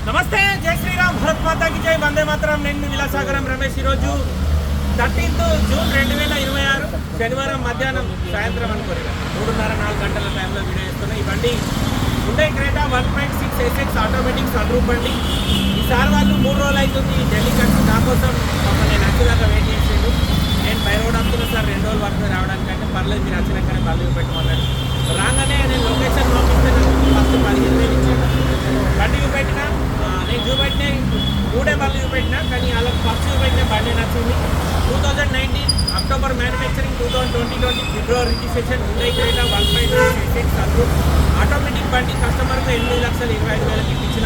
నమస్తే, జై శ్రీరామ్, భారత్ మాతాకి జై, వందే మాతరం. నేను విలాసాగరం రమేష్. ఈరోజు 13th జూన్ 2026 శనివారం మధ్యాహ్నం సాయంత్రం అనుకోరు 3:30-4 గంటల టైంలో వీడియో చేస్తున్నా. ఈ బండి Hyundai Creta 1.6 SX automatic sunroof బండి. ఈసారి వాళ్ళు 3 రోజులు అవుతుంది ఢిల్లీకి వచ్చి నా కోసం నేను వచ్చేదాకా వెయిట్ చేసేది. నేను బై రోడ్ వస్తున్నా సార్, 2 రోజులు పడుతుంది రావడానికంటే. పర్లేదు, మీరు వచ్చినాకనే బండి చూపెట్టమన్నాడు. రాగానే నేను లొకేషన్ పంపిస్తాను. ఫస్ట్ 15,000 ఇచ్చాను. బండి చూపెట్టిన, నేను చూపెట్టిన 3 బండ్లు చూపెట్టినా, కానీ వాళ్ళకి ఫస్ట్ చూపెట్టిన బండి నచ్చింది. 2019 October manufacturing, 2020 February registration, Hyundai Creta 1.6 SX sun roof automatic బండి. కస్టమర్కు 8,25,000 ఇచ్చిన.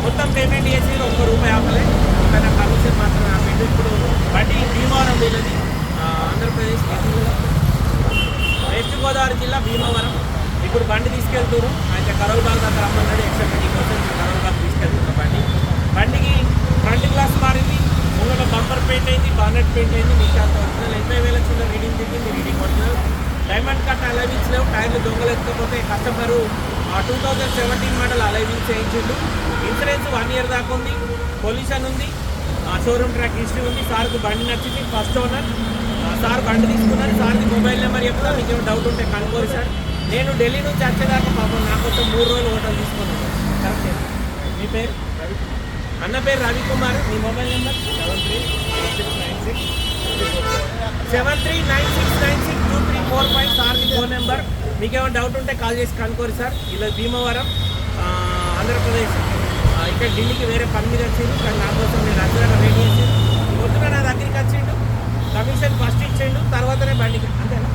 మొత్తం పేమెంట్ చేసి ₹1 ఆపలే. ఒక కమిషన్ మాత్రం ఆపేది. ఇప్పుడు బండి భీమవరం వెళ్ళేది, ఆంధ్రప్రదేశ్, వెస్ట్ గోదావరి జిల్లా భీమవరం. ఇప్పుడు బండి తీసుకెళ్తారు. అయితే కరోల్బాగ్ దగ్గర రమ్మన్నాడు. ఎక్స్ట్రా 20% కరోల్బాగ్ తీసుకెళ్తున్న బండికి ఫ్రంట్ గ్లాస్ మారింది, ముంగట బంపర్ పెయింట్ అయింది, బానెట్ పెయింట్ అయింది. మీకు అంత ఒరిజినల్ 80,000 చిన్న రీడింగ్ దిగింది. Reading original. డైమండ్ కట్ అలైవింగ్స్ లేవు. టైర్లు దొంగలు ఎత్తుకపోతే కస్టమరు 2017 మోడల్ అలైవింగ్స్ చేయించిండు. ఇన్సూరెన్స్ 1 year దాకా ఉంది. పొల్యూషన్ ఉంది, షోరూమ్ ట్రాక్ హిస్టరీ ఉంది. సార్కు బండి నచ్చింది, ఫస్ట్ ఓనర్. సార్ బండి తీసుకున్నారు. సార్ది మొబైల్ నెంబర్ చెప్తా, మీకు ఏమైనా డౌట్ ఉంటే కనుక్కోరు సార్. నేను ఢిల్లీ నుంచి వచ్చేదాకా పాపం నా కోసం 3 రోజులు హోటల్ తీసుకున్నాను. కరెక్టే. మీ పేరు? అన్న పేరు రవికుమార్. మీ మొబైల్ నెంబర్ 7396962345. సార్ది ఫోన్ నెంబర్. మీకు ఏమైనా డౌట్ ఉంటే కాల్ చేసి కనుక్కోరు సార్. ఇలా భీమవరం, ఆంధ్రప్రదేశ్. ఇక్కడ ఢిల్లీకి వేరే పని మీద వచ్చిండు, కానీ నా కోసం నేను అచ్చగా వెయిట్ చేసి పొద్దున నా దగ్గరికి వచ్చిండు. కమిషన్ ఫస్ట్ ఇచ్చిండు, తర్వాతనే బండికి. అంతేనా?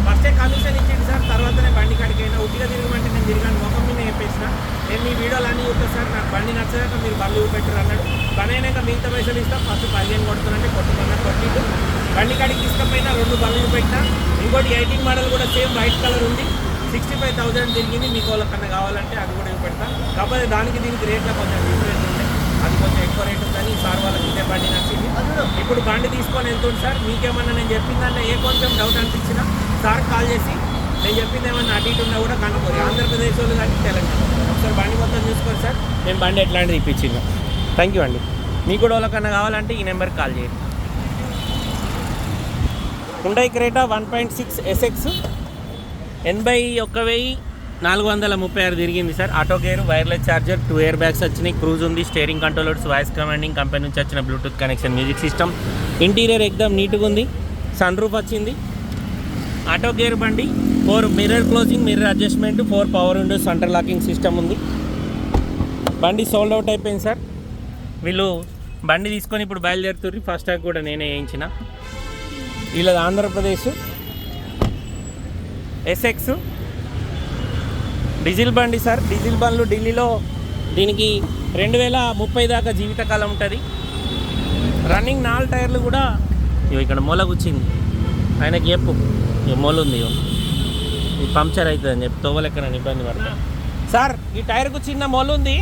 ఫస్టే కమిషన్ ఇచ్చిండు సార్, తర్వాతనే బండి కాడికి అయినా. ఉట్టిగా తిరగమంటే నేను తిరిగాను, ముఖం మీద చెప్పేసిన. నేను మీ వీడియోలు అన్నీ చూస్తా సార్, నాకు బండి నచ్చదాక మీరు బండ్లు చూపెట్టారు అన్నాడు. పని అయినాక మిగతా పైసలు ఇస్తాం, ఫస్ట్ 15 కొడుతున్నంటే కొట్టుకున్నా. కొట్టిండు. బండి కాడికి తీసుకపోయినా 2 బండ్లు చూపెట్టినా. ఇంకోటి 18 మోడల్ కూడా సేమ్ వైట్ కలర్ ఉంది, 65,000 తిరిగింది. మీకు వాళ్ళకన్నా కావాలంటే అది కూడా చూపెడతా. కాకపోతే దానికి దీనికి రేట్లో కొంచెం డిఫరెన్స్ ఉంటాయి, అది కొంచెం ఎక్కువ రేట్ ఉందని సార్ వాళ్ళకి ఇదే బండి నచ్చింది. ఇప్పుడు బండి తీసుకొని వెళ్తుంది సార్. మీకేమన్నా నేను చెప్పిందంటే కొంచెం డౌట్ అనిపించినా సార్ కాల్ చేసి నేను చెప్పింది ఏమన్నా అటు ఇటు ఉన్నా కూడా కనుక్కోరు. ఆంధ్రప్రదేశ్ వాళ్ళు కానీ తెలంగాణ ఒకసారి బండి మొత్తం చూసుకోండి సార్. నేను బండి ఎట్లాంటిది ఇప్పించింది. థ్యాంక్ యూ అండి. మీకు కూడా వాళ్ళకన్నా కావాలంటే ఈ నెంబర్కి కాల్ చేయండి. హుండై క్రెటా 1.6 SX 81,436 తిరిగింది sir. Auto gear, wireless charger, 2 air bags వచ్చినాయి, క్రూజ్ ఉంది, steering controllers, voice commanding, company నుంచి వచ్చిన Bluetooth connection, music system. Interior ఎక్దమ్ నీట్గా ఉంది. సన్ రూఫ్ వచ్చింది. ఆటో గేర్ బండి, 4 mirror closing, mirror adjustment, 4 power windows, centre locking system ఉంది. బండి సోల్డ్ అవుట్ అయిపోయింది సార్. వీళ్ళు బండి తీసుకొని ఇప్పుడు బయలుదేరుతుర్రు. ఫస్ట్ ట్యాగ్ కూడా నేనే వేయించిన. వీళ్ళది ఆంధ్రప్రదేశ్ SX డీజిల్ బండి సార్. డీజిల్ బండ్లు ఢిల్లీలో దీనికి 2030 దాకా జీవితకాలం ఉంటుంది. రన్నింగ్ 4 టైర్లు కూడా ఇక్కడ మూల కూర్చింది. ఆయనకి చెప్పు మూల ఉంది, ఇది పంక్చర్ అవుతుంది అని చెప్పి తోవలెక్కన ఇబ్బంది పడతాను సార్. ఈ టైర్కు చిన్న మొల ఉంది,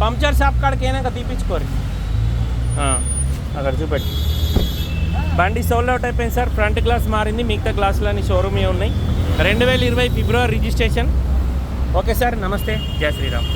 పంక్చర్ షాప్ కాడికి అయినాక తీపించుకోరు. అక్కడ చూపెట్టి బండి సోల్డ్ అవుట్ అయిపోయింది సార్. ఫ్రంట్ గ్లాస్ మారింది, మిగతా గ్లాసులన్నీ షోరూమే ఉన్నాయి. 2020 ఫిబ్రవరి రిజిస్ట్రేషన్. ఓకే సార్, నమస్తే, జై శ్రీరామ్.